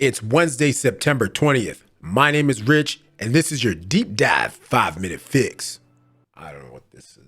It's Wednesday, September 20th. My name is Rich, and this is your deep dive 5-minute fix. I don't know what this is.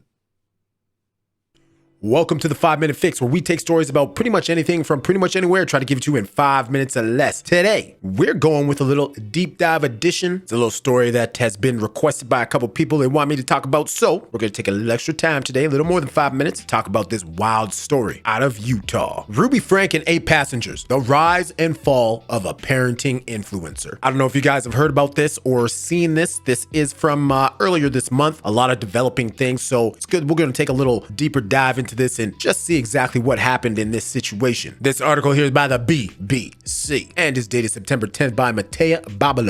Welcome to the 5-minute fix, where we take stories about pretty much anything from pretty much anywhere, try to give it to you in 5 minutes or less. Today, we're going with a little deep dive edition. It's a little story that has been requested by a couple people they want me to talk about. So we're going to take a little extra time today, a little more than 5 minutes, to talk about this wild story out of Utah. Ruby Franke and 8 passengers, the rise and fall of a parenting influencer. I don't know if you guys have heard about this or seen this. This is from earlier this month. A lot of developing things. So it's good. We're going to take a little deeper dive into this and just see exactly what happened in this situation. This article here is by the BBC and is dated September 10th by Matea Bubba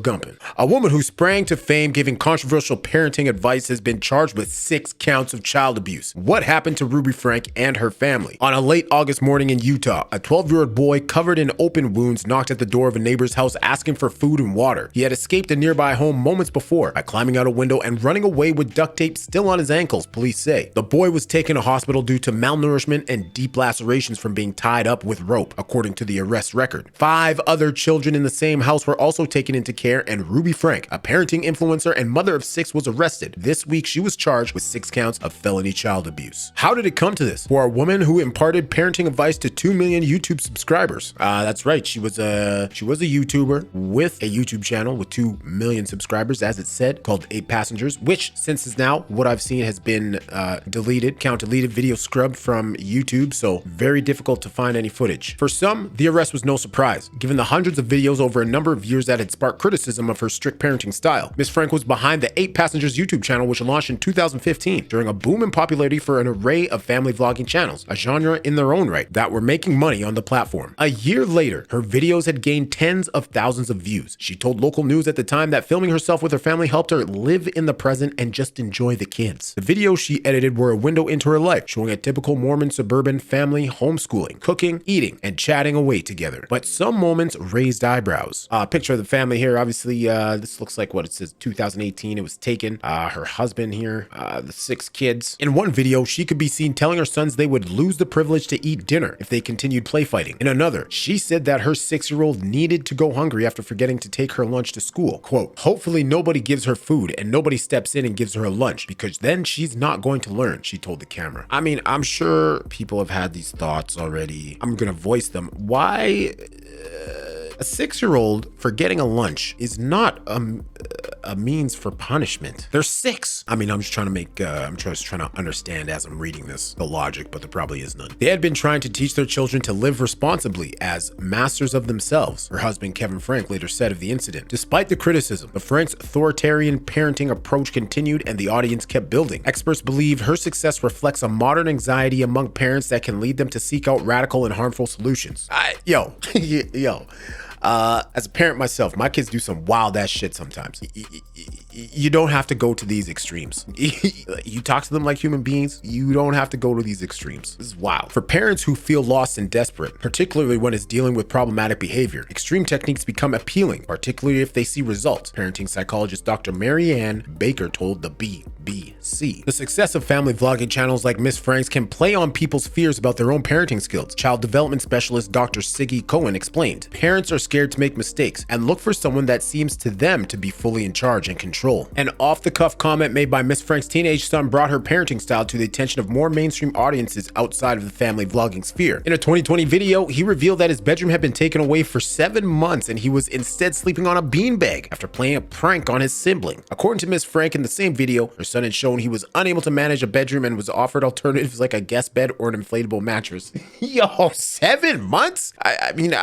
Gumpin. A woman who sprang to fame giving controversial parenting advice has been charged with 6 counts of child abuse. What happened to Ruby Franke and her family? On a late August morning in Utah, a 12-year-old boy covered in open wounds knocked at the door of a neighbor's house asking for food and water. He had escaped a nearby home moments before by climbing out a window and running away with duct tape still on his ankles, police say. The boy was taken to hospital due to malnourishment and deep lacerations from being tied up with rope, according to the arrest record. 5 other children in the same house were also taken into care, and Ruby Franke, a parenting influencer and mother of 6, was arrested. This week, she was charged with 6 counts of felony child abuse. How did it come to this? For a woman who imparted parenting advice to 2 million YouTube subscribers. That's right. She was a YouTuber with a YouTube channel with 2 million subscribers, as it said, called 8 Passengers, which since is now what I've seen has been deleted, video scrubbed from YouTube, so very difficult to find any footage. For some, the arrest was no surprise, given the hundreds of videos over a number of years that had sparked criticism of her strict parenting style. Ms. Franke was behind the 8 Passengers YouTube channel, which launched in 2015 during a boom in popularity for an array of family vlogging channels, a genre in their own right, that were making money on the platform. A year later, her videos had gained tens of thousands of views. She told local news at the time that filming herself with her family helped her live in the present and just enjoy the kids. The videos she edited were a window into her life, showing a typical Mormon suburban family homeschooling, cooking, eating, and chatting away together. But some moments raised eyebrows. Picture of the family here. Obviously, this looks like what it says, 2018. It was taken. Her husband here, the 6 kids. In one video, she could be seen telling her sons they would lose the privilege to eat dinner if they continued play fighting. In another, she said that her 6-year-old needed to go hungry after forgetting to take her lunch to school. Quote, "Hopefully nobody gives her food and nobody steps in and gives her a lunch, because then she's not going to learn," she told the camera. I mean, I'm sure people have had these thoughts already. I'm gonna voice them. Why a 6-year-old forgetting a lunch is not a means for punishment? They're 6. I mean, I'm just trying to make, I'm just trying to understand as I'm reading this, the logic, but there probably is none. They had been trying to teach their children to live responsibly as masters of themselves, her husband Kevin Franke later said of the incident. Despite the criticism, the Franke's authoritarian parenting approach continued and the audience kept building. Experts believe her success reflects a modern anxiety among parents that can lead them to seek out radical and harmful solutions. As a parent myself, my kids do some wild ass shit sometimes. You don't have to go to these extremes. You talk to them like human beings. You don't have to go to these extremes. This is wild. For parents who feel lost and desperate, particularly when it's dealing with problematic behavior, extreme techniques become appealing, particularly if they see results. Parenting psychologist Dr. Marianne Baker told the BBC. The success of family vlogging channels like Miss Franke's can play on people's fears about their own parenting skills. Child development specialist Dr. Siggy Cohen explained, "Parents are scared to make mistakes and look for someone that seems to them to be fully in charge and control." An off-the-cuff comment made by Miss Franke's teenage son brought her parenting style to the attention of more mainstream audiences outside of the family vlogging sphere. In a 2020 video, he revealed that his bedroom had been taken away for 7 months and he was instead sleeping on a beanbag after playing a prank on his sibling. According to Miss Franke, in the same video, her son had shown he was unable to manage a bedroom and was offered alternatives like a guest bed or an inflatable mattress. Yo, 7 months? I mean,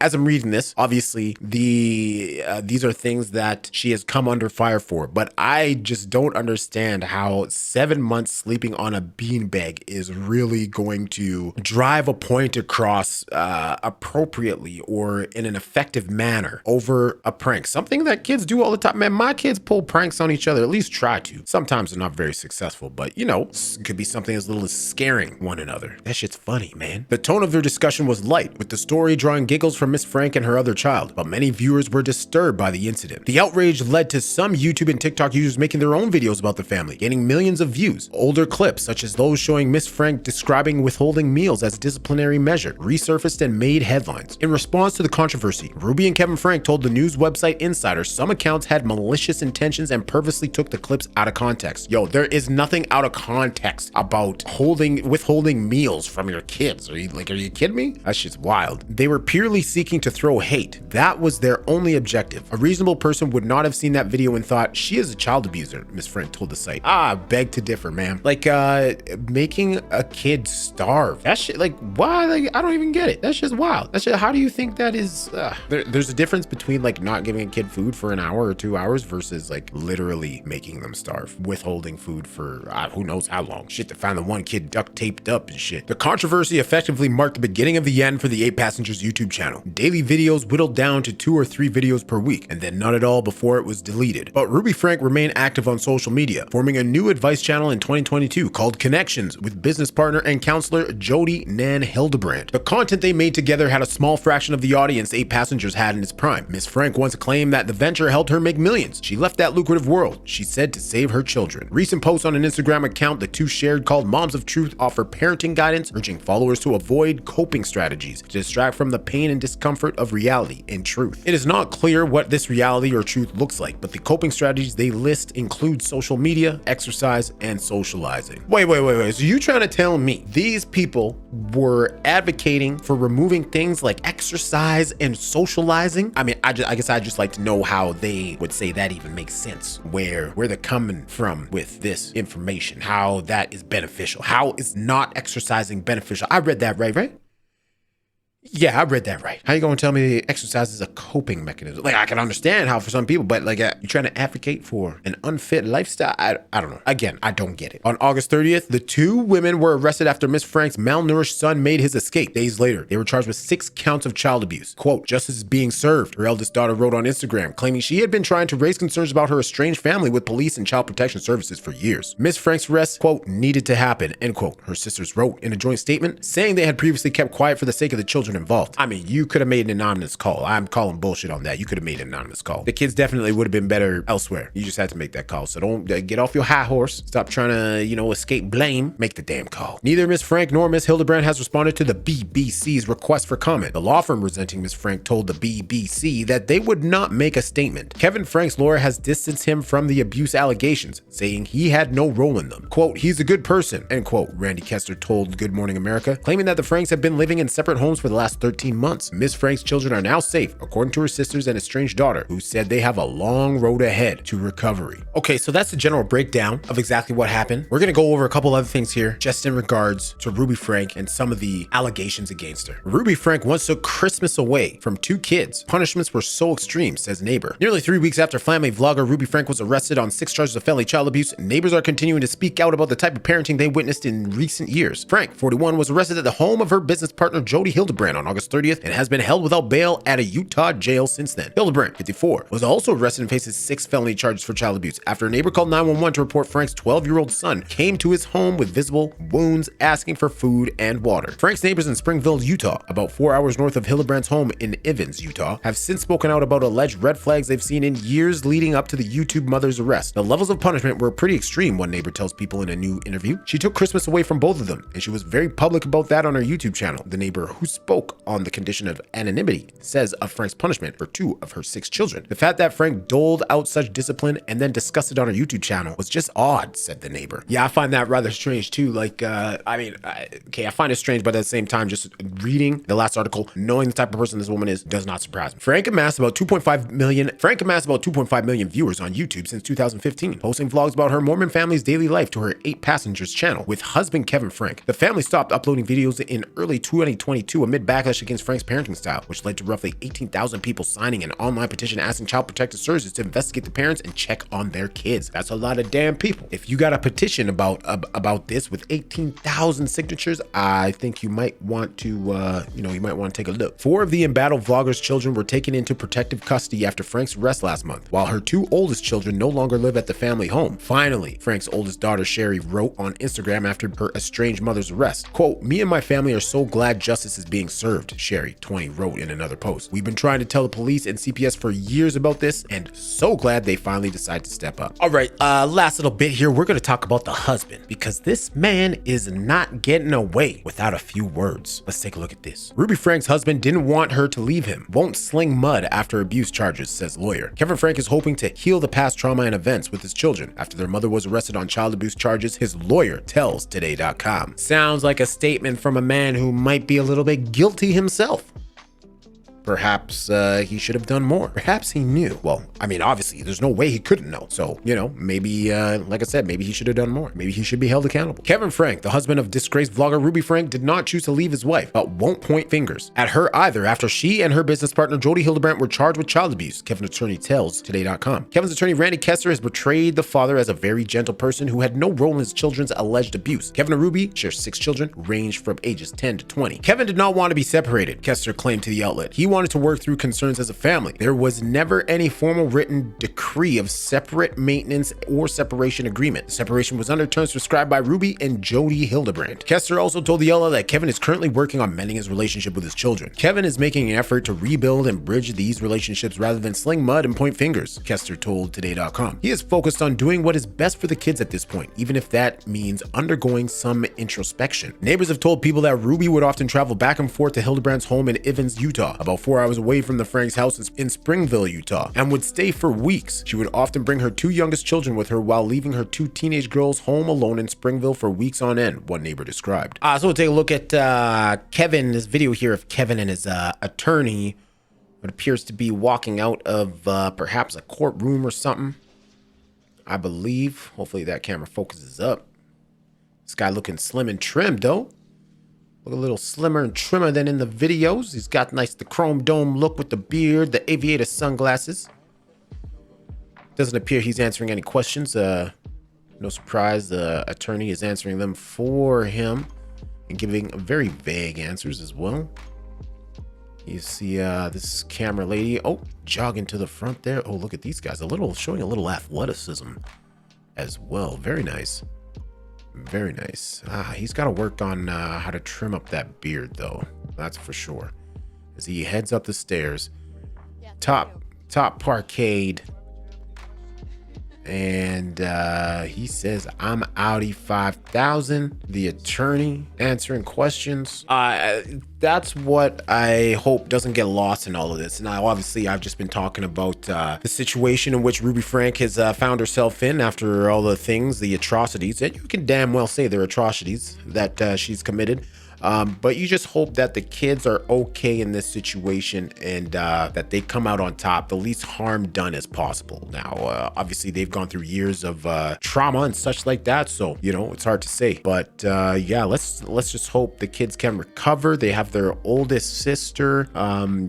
as I'm reading this, obviously these are things that she has come under fire for, but I just don't understand how 7 months sleeping on a beanbag is really going to drive a point across appropriately or in an effective manner over a prank. Something that kids do all the time. Man, my kids pull pranks on each other, at least try to. Sometimes they're not very successful, but you know, it could be something as little as scaring one another. That shit's funny, man. The tone of their discussion was light, with the story drawing giggles from Miss Franke and her other child, but many viewers were disturbed by the incident. The outrage led to some YouTube YouTube and TikTok users making their own videos about the family, gaining millions of views. Older clips, such as those showing Miss Frank describing withholding meals as a disciplinary measure, resurfaced and made headlines. In response to the controversy, Ruby and Kevin Frank told the news website Insider some accounts had malicious intentions and purposely took the clips out of context. Yo, there is nothing out of context about withholding meals from your kids. Are you kidding me? That shit's wild. They were purely seeking to throw hate. That was their only objective. A reasonable person would not have seen that video and thought, she is a child abuser, Miss Frank told the site. I beg to differ, ma'am. Like, making a kid starve. That shit, like, why? Like, I don't even get it. That shit's wild. That shit, how do you think that is? There's a difference between, like, not giving a kid food for an hour or 2 hours versus, like, literally making them starve. Withholding food for who knows how long. Shit, to find the one kid duct taped up and shit. The controversy effectively marked the beginning of the end for the 8 Passengers YouTube channel. Daily videos whittled down to 2 or 3 videos per week, and then none at all before it was deleted. But Ruby Frank remained active on social media, forming a new advice channel in 2022 called Connections with business partner and counselor Jody Nan Hildebrand. The content they made together had a small fraction of the audience 8 Passengers had in its prime. Miss Frank once claimed that the venture helped her make millions. She left that lucrative world, she said, to save her children. Recent posts on an Instagram account the two shared called Moms of Truth offer parenting guidance, urging followers to avoid coping strategies to distract from the pain and discomfort of reality and truth. It is not clear what this reality or truth looks like, but the coping strategies they list include social media, exercise, and socializing. Wait. So you trying to tell me these people were advocating for removing things like exercise and socializing? I mean, I guess I'd just like to know how they would say that even makes sense, where they're coming from with this information, how that is beneficial. How is not exercising beneficial? I read that right? Yeah, I read that right. How you gonna tell me exercise is a coping mechanism? Like, I can understand how for some people, but like, you're trying to advocate for an unfit lifestyle? I don't know. Again, I don't get it. On August 30th, the 2 women were arrested after Miss Frank's malnourished son made his escape. Days later, they were charged with 6 counts of child abuse. Quote, justice is being served, her eldest daughter wrote on Instagram, claiming she had been trying to raise concerns about her estranged family with police and child protection services for years. Miss Frank's arrest, quote, needed to happen, end quote, her sisters wrote in a joint statement, saying they had previously kept quiet for the sake of the children involved. I mean, you could have made an anonymous call. I'm calling bullshit on that. You could have made an anonymous call. The kids definitely would have been better elsewhere. You just had to make that call. So don't get off your high horse. Stop trying to, escape blame. Make the damn call. Neither Miss Frank nor Miss Hildebrand has responded to the BBC's request for comment. The law firm representing Miss Frank told the BBC that they would not make a statement. Kevin Frank's lawyer has distanced him from the abuse allegations, saying he had no role in them. Quote, he's a good person, end quote, Randy Kester told Good Morning America, claiming that the Franks have been living in separate homes for the last 13 months. Miss Frank's children are now safe, according to her sisters and estranged daughter, who said they have a long road ahead to recovery. Okay, so that's the general breakdown of exactly what happened. We're gonna go over a couple other things here, just in regards to Ruby Frank and some of the allegations against her. Ruby Frank once took Christmas away from 2 kids. Punishments were so extreme, says neighbor. Nearly 3 weeks after family vlogger Ruby Frank was arrested on 6 charges of felony child abuse, neighbors are continuing to speak out about the type of parenting they witnessed in recent years. Frank, 41, was arrested at the home of her business partner Jody Hildebrand on August 30th and has been held without bail at a Utah jail since then. Hildebrand, 54, was also arrested and faces 6 felony charges for child abuse after a neighbor called 911 to report Frank's 12-year-old son came to his home with visible wounds asking for food and water. Frank's neighbors in Springville, Utah, about 4 hours north of Hildebrand's home in Ivins, Utah, have since spoken out about alleged red flags they've seen in years leading up to the YouTube mother's arrest. The levels of punishment were pretty extreme, one neighbor tells People in a new interview. She took Christmas away from both of them, and she was very public about that on her YouTube channel. The neighbor, who spoke on the condition of anonymity, says of Frank's punishment for 2 of her 6 children. The fact that Frank doled out such discipline and then discussed it on her YouTube channel was just odd, said the neighbor. Yeah, I find that rather strange too. Like, I find it strange, but at the same time, just reading the last article, knowing the type of person this woman is, does not surprise me. Frank amassed about 2.5 million viewers on YouTube since 2015, posting vlogs about her Mormon family's daily life to her 8 Passengers channel with husband Kevin Frank. The family stopped uploading videos in early 2022 amid backlash against Frank's parenting style, which led to roughly 18,000 people signing an online petition asking Child Protective Services to investigate the parents and check on their kids. That's a lot of damn people. If you got a petition about this with 18,000 signatures, I think you might want to, take a look. 4 of the embattled vlogger's children were taken into protective custody after Frank's arrest last month, while her 2 oldest children no longer live at the family home. Finally, Frank's oldest daughter, Sherry, wrote on Instagram after her estranged mother's arrest, quote, "Me and my family are so glad justice is being served. served, Sherry, 20, wrote in another post. We've been trying to tell the police and CPS for years about this, and so glad they finally decided to step up. All right, last little bit here. We're gonna talk about the husband, because this man is not getting away without a few words. Let's take a look at this. Ruby Frank's husband didn't want her to leave him. Won't sling mud after abuse charges, says lawyer. Kevin Franke is hoping to heal the past trauma and events with his children. After their mother was arrested on child abuse charges, his lawyer tells Today.com. Sounds like a statement from a man who might be a little bit guilty himself. Perhaps he should have done more. Perhaps he knew. Well, I mean, obviously, there's no way he couldn't know. So, you know, maybe, like I said, maybe he should have done more. Maybe he should be held accountable. Kevin Franke, the husband of disgraced vlogger Ruby Franke, did not choose to leave his wife, but won't point fingers at her either after she and her business partner Jody Hildebrandt were charged with child abuse, Kevin's attorney tells Today.com. Kevin's attorney Randy Kessler has portrayed the father as a very gentle person who had no role in his children's alleged abuse. Kevin and Ruby share 6 children, ranged from ages 10 to 20. Kevin did not want to be separated, Kessler claimed to the outlet. He wanted to work through concerns as a family. There was never any formal written decree of separate maintenance or separation agreement. The separation was under terms prescribed by Ruby and Jody Hildebrandt. Kessler also told the outlet that Kevin is currently working on mending his relationship with his children. Kevin is making an effort to rebuild and bridge these relationships rather than sling mud and point fingers, Kessler told Today.com. He is focused on doing what is best for the kids at this point, even if that means undergoing some introspection. Neighbors have told people that Ruby would often travel back and forth to Hildebrandt's home in Ivins, Utah, about 4 hours away from the Frank's house in Springville, Utah, and would stay for weeks. She would often bring her 2 youngest children with her while leaving her 2 teenage girls home alone in Springville for weeks on end, one neighbor described. So we'll take a look at Kevin, this video here of Kevin and his attorney, what appears to be walking out of perhaps a courtroom or something, I believe. Hopefully that camera focuses up. This guy looking slim and trim, though. Look a little slimmer and trimmer than in the videos. He's got the chrome dome look with the beard, the aviator sunglasses. Doesn't appear he's answering any questions. No surprise, the attorney is answering them for him and giving very vague answers as well. You see this camera lady, jogging to the front there. Oh, look at these guys, showing a little athleticism as well. Very nice. Very nice. He's got to work on how to trim up that beard, though. That's for sure. As he heads up the stairs, top parkade, and he says, "I'm Audi 5000." The attorney answering questions. That's what I hope doesn't get lost in all of this. Now, obviously, I've just been talking about the situation in which Ruby Franke has found herself in after all the things, the atrocities, and you can damn well say they're atrocities that she's committed. But you just hope that the kids are okay in this situation and that they come out on top, the least harm done as possible. Now, obviously, they've gone through years of trauma and such like that, so, you know, it's hard to say. But yeah, let's just hope the kids can recover. They have their oldest sister,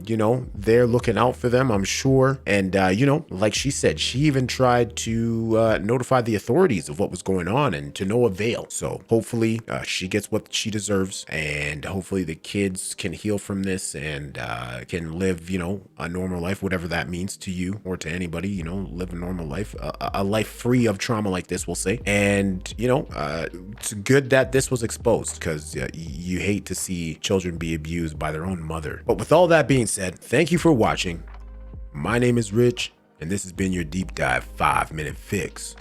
you know, they're looking out for them, I'm sure. And, you know, like she said, she even tried to notify the authorities of what was going on, and to no avail. So hopefully she gets what she deserves. And hopefully the kids can heal from this and can live, you know, a normal life, whatever that means to you or to anybody, you know, live a normal life, a life free of trauma like this, we'll say. And, you know, it's good that this was exposed, because you hate to see children be abused by their own mother. But with all that being said, thank you for watching. My name is Rich, and this has been your Deep Dive 5-Minute Fix.